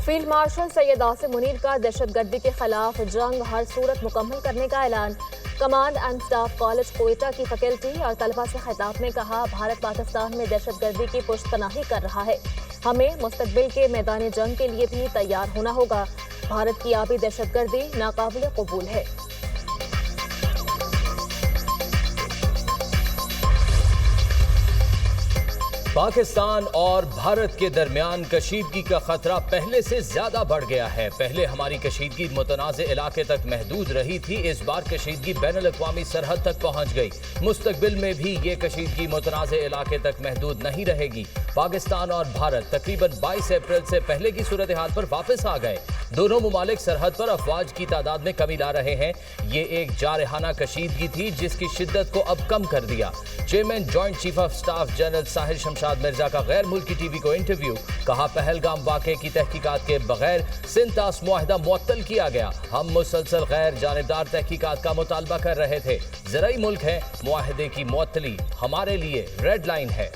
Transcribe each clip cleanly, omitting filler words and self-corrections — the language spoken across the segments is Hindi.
फील्ड मार्शल सैयद आसिम मुनीर का दहशतगर्दी के खिलाफ जंग हर सूरत मुकम्मल करने का ऐलान। Command and staff college Quetta की फैकल्टी और तलबा से खिताब में कहा, भारत पाकिस्तान में दहशतगर्दी की पुश्तपनाही कर रहा है। हमें मुस्तकबिल के मैदान जंग के लिए भी तैयार होना होगा। भारत की आबी दहशतगर्दी नाकाबिल कबूल है। पाकिस्तान और भारत के दरमियान कशीदगी का खतरा पहले से ज्यादा बढ़ गया है। पहले हमारी कशीदगी मुतनाज़ इलाके तक महदूद रही थी, इस बार कशीदगी बैनुल-अक़वामी सरहद तक पहुंच गई। मुस्तकबिल में भी ये कशीदगी मुतनाज़ इलाके तक महदूद नहीं रहेगी। पाकिस्तान और भारत तकरीबन 22 अप्रैल से पहले की सूरत हाल पर वापस आ गए। दोनों मुमालिक सरहद पर अफवाज की तादाद में कमी ला रहे हैं। ये एक जारहाना कशीदगी थी जिसकी शिद्दत को अब कम कर दिया। Chairman joint chief of staff general Sahir Shamshad Mirza का गैर मुल्की टीवी को इंटरव्यू। कहा, पहलगाम वाक़े की तहकीकात के बगैर सिंतास मुआहदा मुअत्तल किया गया। हम मुसलसल गैर जानिबदार तहकीकात का मुतालबा कर रहे थे। ज़राई मुल्क है, मुआहदे की मुअत्तली हमारे लिए रेड लाइन है।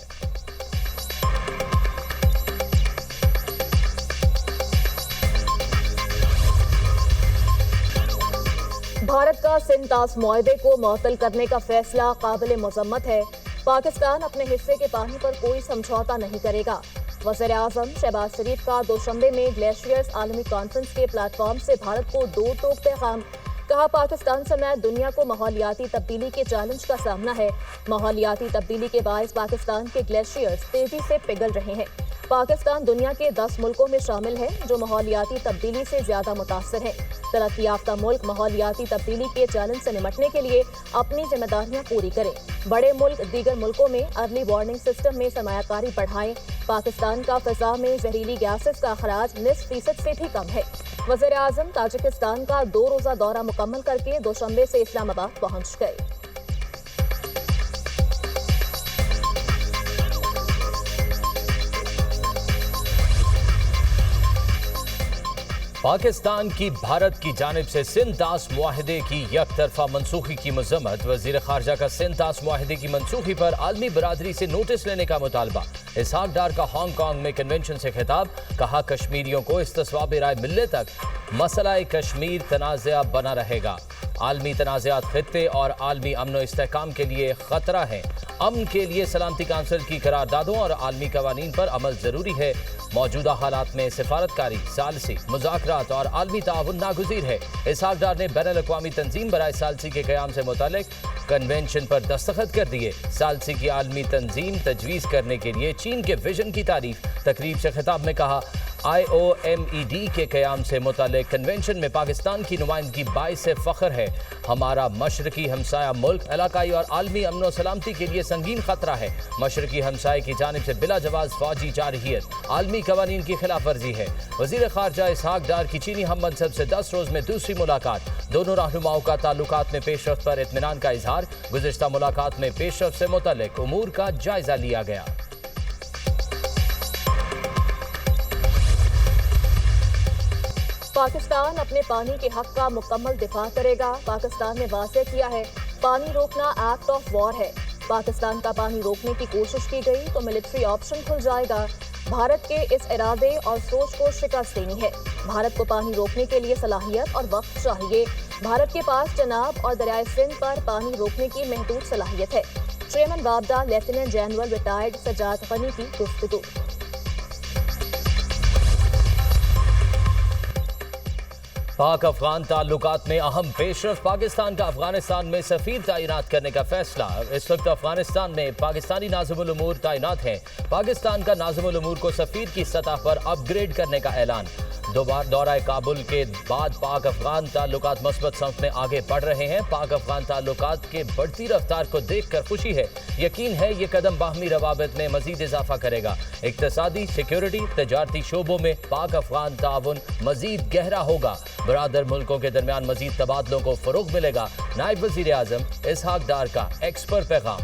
भारत का सिंतास मुआहदे को मुअत्तल करने का फैसला काबिल मज़म्मत है। पाकिस्तान अपने हिस्से के पानी पर कोई समझौता नहीं करेगा। वज़ीर आज़म शहबाज शरीफ का दोशंबे में ग्लेशियर्स आलमी कॉन्फ्रेंस के प्लेटफॉर्म से भारत को दो टोक पैगाम। कहा, पाकिस्तान समेत दुनिया को माहौलियाती तब्दीली के चैलेंज का सामना है। माहौलियाती तब्दीली के बायस पाकिस्तान के ग्लेशियर्स तेजी से पिघल रहे हैं। पाकिस्तान दुनिया के 10 मुल्कों में शामिल है जो माहौलियाती तब्दीली से ज्यादा मुतासर हैं। तरक्की याफ्ता मुल्क माहौलियाती तब्दीली के चैलेंज से निपटने के लिए अपनी जिम्मेदारियां पूरी करें। बड़े मुल्क दीगर मुल्कों में अर्ली वार्निंग सिस्टम में सरमायाकारी बढ़ाएं। पाकिस्तान का फिजा में जहरीली गैसेस का अखराज 20% से भी कम है। वज़ीर आज़म ताजिकिस्तान का 2 रोज़ा दौरा मुकम्मल करके दोशंबे से इस्लामाबाद पहुंच गए। पाकिस्तान की भारत की जानिब से सिंतास मुआहदे की यकतरफा मनसूखी की मजम्मत। वज़ीर ख़ारजा का सिंतास मुआहदे की मनसूखी पर आलमी बरादरी से नोटिस लेने का मुतालबा। इसहाक डार का हांगकांग में कन्वेंशन से खिताब। कहा, कश्मीरियों को इस्तिस्वाब राय मिलने तक मसला कश्मीर तनाज़ा बना रहेगा। आलमी तनाज़ात खित्ते और आलमी अमन व इस्तेहकाम के लिए ख़तरा है। अमन के लिए सलामती काउंसिल की करारदादों और आलमी कवानीन पर अमल ज़रूरी है। मौजूदा हालात में सिफारतकारी, सालसी, मुज़ाकरात और आलमी ताउन नागुज़ीर है। इसहाक डार ने बैनुल-अक़वामी तंजीम बराए सालसी के क़याम से मुतालिक कन्वेंशन पर दस्तखत कर दिए। सालसी की आलमी तंजीम तजवीज़ करने के लिए चीन के विजन की तारीफ। तकरीब से खिताब में कहा, IOMED के क़याम से मुतालिक कन्वेंशन में पाकिस्तान की नुमाइंदगी बाइस फ़ख्र है। हमारा मशरकी हमसाया मुल्क इलाकाई और आलमी अमन व सलामती के लिए संगीन खतरा है। मशरकी हमसाए की जानिब से बिला जवाज़ फौजी जारहियत आलमी कवानीन की खिलाफ वर्जी है। वज़ीर ख़ारजा इसहाक डार की चीनी हम मनसब से 10 रोज़ में दूसरी मुलाकात। दोनों रहनुमाओं का ताल्लुकात में पेशरफ्त पर इत्मीनान का इजहार। गुज़िश्ता मुलाकात में पेशरफ्त से मुतल्लिक उमूर का जायजा लिया गया। पाकिस्तान अपने पानी के हक का मुकम्मल दिफा करेगा। पाकिस्तान ने वाज़ेह किया है, पानी रोकना एक्ट ऑफ वॉर है। पाकिस्तान का पानी रोकने की कोशिश की गई तो मिलिट्री ऑप्शन खुल जाएगा। भारत के इस इरादे और सोच को शिकस्त देनी है। भारत को पानी रोकने के लिए सलाहियत और वक्त चाहिए। भारत के पास चनाब और दरियाए सिंध पर पानी रोकने की महदूद सलाहियत है। चेयरमैन वाबडा lieutenant general retired Sajjad Gani की गुफ्तगू। पाक अफगान ताल्लुकात में अहम पेशरफ। पाकिस्तान का अफगानिस्तान में सफीर तैनात करने का फैसला। इस वक्त अफगानिस्तान में पाकिस्तानी नाज़िमुल उमूर तैनात हैं। पाकिस्तान का नाज़िमुल उमूर को सफीर की सतह पर अपग्रेड करने का ऐलान। दौरा काबुल के बाद पाक अफगान ताल्लुकात मस्बत संफ में आगे बढ़ रहे हैं। पाक अफगान ताल्लुकात के बढ़ती रफ्तार को देखकर खुशी है। यकीन है ये कदम बाहमी रवाबत में मजीद इजाफा करेगा। इक्तसादी, सिक्योरिटी, तजारती शोबों में पाक अफगान ताउन मजीद गहरा होगा। बरादर मुल्कों के दरमियान मजीद तबादलों को फरोग मिलेगा। नायब वज़ीर आज़म इसहाक डार का एक्सपर्ट पैगाम।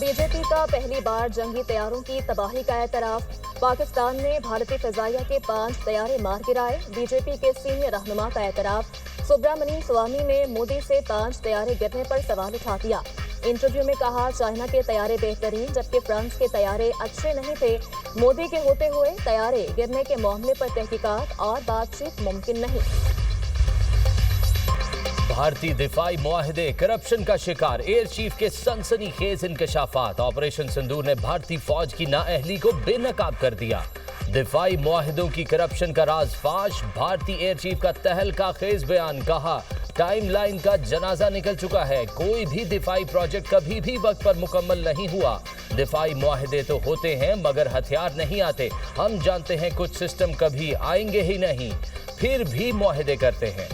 बीजेपी का पहली बार जंगी तैयारों की तबाही का एतराफ़। पाकिस्तान ने भारतीय फ़िज़ाइया के 5 तैयारे मार गिराए। बीजेपी के सीनियर रहनुमा का एतराफ़। सुब्रमण्यम स्वामी ने मोदी से 5 तैयारे गिरने पर सवाल उठा दिया। इंटरव्यू में कहा, चाइना के तैयारे बेहतरीन जबकि फ्रांस के तैयारे अच्छे नहीं थे। मोदी के होते हुए तैयारे गिरने के मामले पर तहकीकात और बातचीत मुमकिन नहीं। भारतीय दिफाई मुआहदे करप्शन का शिकार, एयर चीफ के सनसनीखेज इंकशाफात। ऑपरेशन सिंदूर ने भारतीय फौज की नाअहली को बेनकाब कर दिया। दिफाई मुआहदों की करप्शन का राज फाश, भारतीय एयर चीफ का तहलका खेज बयान। कहा, टाइमलाइन का जनाजा निकल चुका है, कोई भी दिफाई प्रोजेक्ट कभी भी वक्त पर मुकम्मल नहीं हुआ। दिफाई मुआहदे तो होते हैं मगर हथियार नहीं आते। हम जानते हैं कुछ सिस्टम कभी आएंगे ही नहीं, फिर भी मुआहदे करते हैं।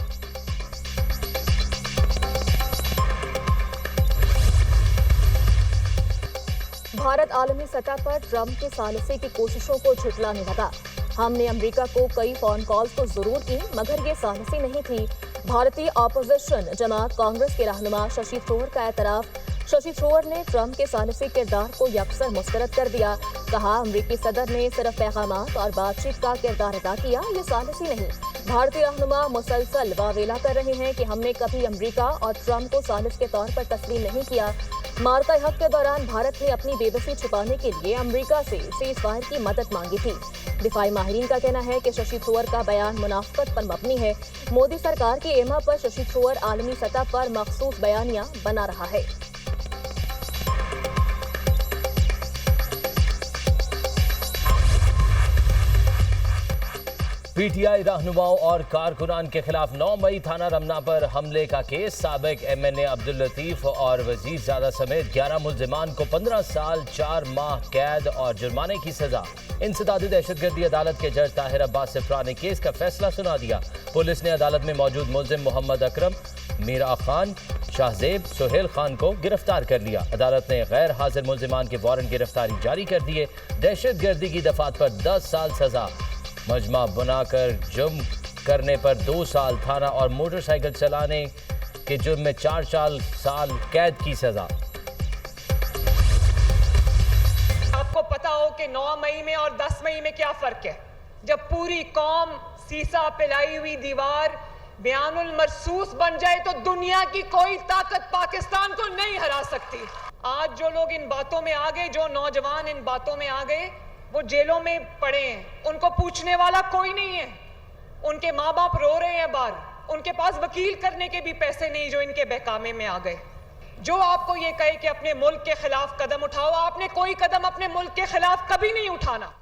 भारत आलमी सतह पर ट्रंप की सालिसी की कोशिशों को झुठलाने लगा। हमने अमेरिका को कई फोन कॉल्स तो जरूर की मगर ये सालिसी नहीं थी। भारतीय ऑपोजिशन जमात कांग्रेस के रहनुमा शशि थरूर का एतराफ। शशि थरूर ने ट्रंप के सालिसी किरदार को यकसर मुस्तरद कर दिया। कहा, अमेरिकी सदर ने सिर्फ पैगामात और बातचीत का किरदार अदा किया, ये सालिसी नहीं। भारतीय रहनुमा मुसलसल वावेला कर रहे हैं कि हमने कभी अमेरिका और ट्रंप को सालिस के तौर पर तस्लीम नहीं किया। मार्का हक के दौरान भारत ने अपनी बेबसी छुपाने के लिए अमेरिका से सीज़फायर की मदद मांगी थी। दिफाई माहिरीन का कहना है कि शशि थरूर का बयान मुनाफिकत पर मबनी है। मोदी सरकार की एमा पर शशि थरूर आलमी सतह पर मखसूस बयानियां बना रहा है। पीटीआई रहनुमाओं और कारकुनान के खिलाफ 9 मई थाना रमना पर हमले का केस। साबिक एमएनए अब्दुल लतीफ और वजीर ज़ादा समेत 11 मुल्जिमान को 15 साल 4 माह कैद और जुर्माने की सजा। इंसदादी दहशतगर्दी अदालत के जज ताहिर अब्बास सिफरा ने केस का फैसला सुना दिया। पुलिस ने अदालत में मौजूद मुल्जिम मोहम्मद अकरम, मीरा खान, शाहजेब, सुहेल खान को गिरफ्तार कर लिया। अदालत ने गैर हाजिर मुल्जिमान के वारंट गिरफ्तारी जारी कर दिए। दहशतगर्दी की दफात पर 10 साल सजा, मजमा बनाकर जुर्म करने पर 2 साल थाना और मोटरसाइकिल चलाने के जुर्म में 4 साल कैद की सजा। आपको पता हो कि 9 मई में और 10 मई में क्या फर्क है? जब पूरी कौम सीसा पिलाई हुई दीवार बयानुल मरसूस बन जाए तो दुनिया की कोई ताकत पाकिस्तान को नहीं हरा सकती। आज जो लोग इन बातों में आ गए, जो नौजवान इन बातों में आ गए, वो जेलों में पड़े हैं, उनको पूछने वाला कोई नहीं है। उनके माँ बाप रो रहे हैं बाहर, उनके पास वकील करने के भी पैसे नहीं जो इनके बहकामे में आ गए। जो आपको ये कहे कि अपने मुल्क के खिलाफ कदम उठाओ, आपने कोई कदम अपने मुल्क के खिलाफ कभी नहीं उठाना।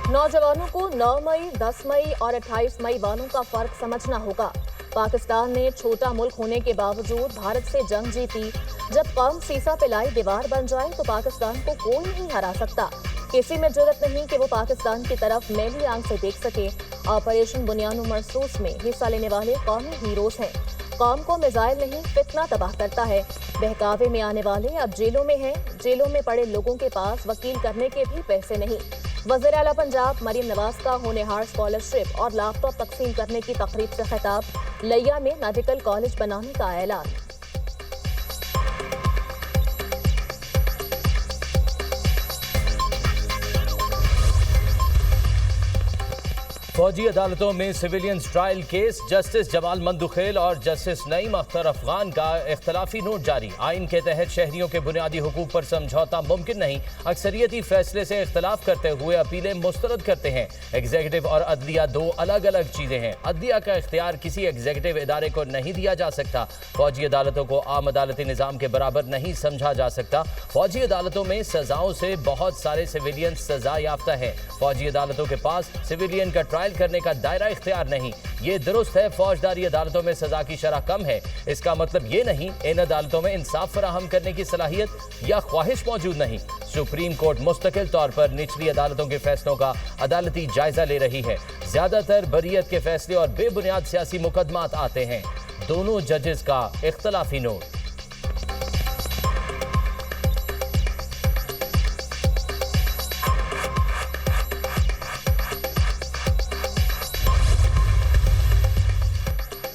नौजवानों को 9 मई, 10 मई और 28 मई वालों का फर्क समझना होगा। पाकिस्तान ने छोटा मुल्क होने के बावजूद भारत से जंग जीती। जब कौम सीसा पिलाई दीवार बन जाए तो पाकिस्तान को कोई नहीं हरा सकता। किसी में जरूरत नहीं कि वो पाकिस्तान की तरफ मैली आंख से देख सके। ऑपरेशन बुनियानुल मरसूस में हिस्सा लेने वाले कौमी हीरोज हैं। कौम को मिसाइल नहीं फितना तबाह करता है। बहकावे में आने वाले अब जेलों में हैं। जेलों में पड़े लोगों के पास वकील करने के भी पैसे नहीं। वज़ीर आला पंजाब मरीम नवाज का होनहार स्कॉलरशिप और लैपटॉप तकसीम करने की तकरीब से खिताब। लिया में मेडिकल कॉलेज बनाने का ऐलान। फौजी अदालतों में civilians trial case. Justice Jamal Mandokhail और जस्टिस नईम अख्तर अफगान का इख्तलाफी नोट जारी। आइन के तहत शहरियों के बुनियादी हुकूक पर समझौता मुमकिन नहीं। अक्सरियती फैसले से इख्तलाफ करते हुए अपीलें मुस्तरद करते हैं। एग्जीक्यूटिव और अदलिया 2 अलग अलग चीजें हैं। अदलिया का इख्तियार किसी एग्जीक्यूटिव इदारे को नहीं दिया जा सकता। फौजी अदालतों को आम अदालती निज़ाम के बराबर नहीं समझा जा सकता। फौजी अदालतों में सजाओं से बहुत सारे सिविलियन सजा याफ्ता हैं। फौजी अदालतों के पास सिविलियन का ट्रायल करने का दायरा इख्तियार नहीं। ये दुरुस्त है, फौजदारी अदालतों में सजा की शरह कम है। इसका मतलब ये नहीं इन अदालतों में इंसाफ फराहम करने की सलाहियत या ख्वाहिश मौजूद नहीं। सुप्रीम कोर्ट मुस्तकिल तौर पर निचली अदालतों के फैसलों का अदालती जायजा ले रही है। ज्यादातर बरियत के फैसले और बेबुनियाद सियासी मुकदमात आते हैं। दोनों जजेस का इख्तलाफी नोट।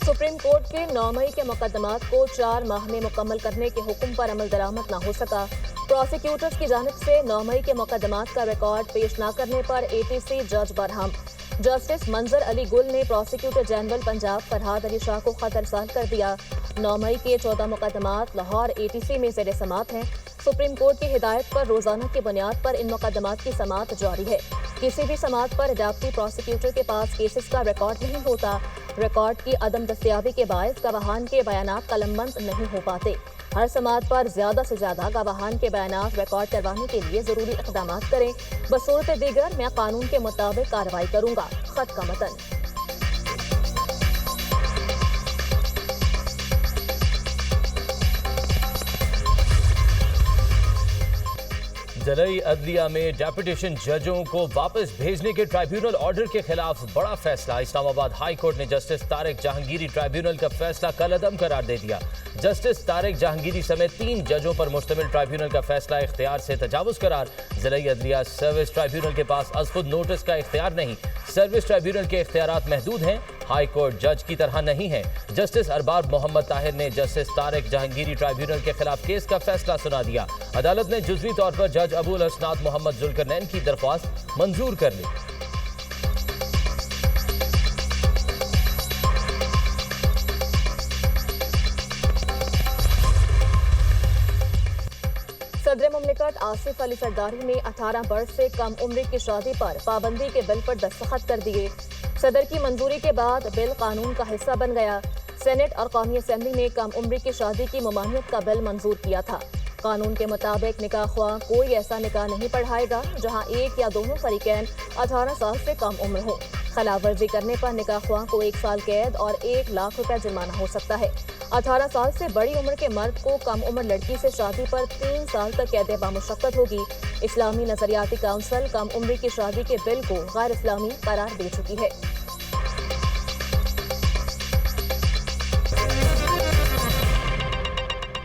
सुप्रीम कोर्ट के 9 मई के मुकदमात को 4 माह में मुकम्मल करने के हुक्म पर अमल दरामद न हो सका। प्रोसिक्यूटर्स की जानिब से 9 मई के मुकदमात का रिकॉर्ड पेश न करने पर एटीसी जज बरहम। जस्टिस मंजर अली गुल ने प्रोसिक्यूटर जनरल पंजाब फरहाद अली शाह को खत अरसाल कर दिया। 9 मई के 14 मुकदमात लाहौर ATC में ज़ेर समाअत हैं। सुप्रीम कोर्ट की हिदायत पर रोजाना की बुनियाद पर इन मुकदमात की समाअत जारी है। किसी भी समाअत पर अडाप्टी प्रोसिक्यूटर के पास केसेस का रिकॉर्ड नहीं होता। रिकॉर्ड की अदम दस्तियाबी के बायस गवाहान के बयानात कलमबंद नहीं हो पाते। हर समाअत पर ज्यादा से ज्यादा गवाहान के बयानात रिकॉर्ड करवाने के लिए जरूरी इक़दाम करें। बसूरत दीगर मैं कानून के मुताबिक कार्रवाई करूंगा। खत का मतन। ज़िला अदलिया में डेपुटेशन जजों को वापस भेजने के ट्राइब्यूनल ऑर्डर के खिलाफ बड़ा फैसला। इस्लामाबाद हाई कोर्ट ने जस्टिस तारिक जहांगीरी ट्राइब्यूनल का फैसला कलअदम करार दे दिया। जस्टिस तारिक जहांगीरी समेत 3 जजों पर मुश्तमिल ट्राइब्यूनल का फैसला इख्तियार से तजावुज करार। ज़िला अदलिया सर्विस ट्राइब्यूनल के पास अज़खुद नोटिस का इख्तियार नहीं। सर्विस ट्राइब्यूनल के इख्तियारात महदूद हैं, हाई कोर्ट जज की तरह नहीं है। जस्टिस अरबाब मोहम्मद ताहिर ने जस्टिस तारिक जहांगीरी ट्राइब्यूनल के खिलाफ केस का फैसला सुना दिया। अदालत ने जुज़वी तौर पर जज अबुल हसनात मोहम्मद जुल्करनैन की दरख्वास्त मंजूर कर ली। सदर मुमलिकत आसिफ अली सरदारी ने 18 बरस से कम उम्र की शादी पर पाबंदी के बिल पर दस्तखत कर दिए। सदर की मंजूरी के बाद बिल कानून का हिस्सा बन गया। सेनेट और कौमी असेंबली ने कम उम्र की शादी की ममानियत का बिल मंजूर किया था। कानून के मुताबिक निकाह ख्वाह कोई ऐसा निकाह नहीं पढ़ाएगा जहां एक या दोनों फरीकैन 18 साल से कम उम्र हो। खिलाफ वर्जी करने पर निकाह ख्वाह को 1 साल कैद और 1 लाख रुपया जुर्माना हो सकता है। 18 साल से बड़ी उम्र के मर्द को कम उम्र लड़की से शादी पर 3 साल तक कैद बामुशक्कत होगी। इस्लामी नजरियाती काउंसिल कम उम्र की शादी के बिल को गैर इस्लामी करार दे चुकी है।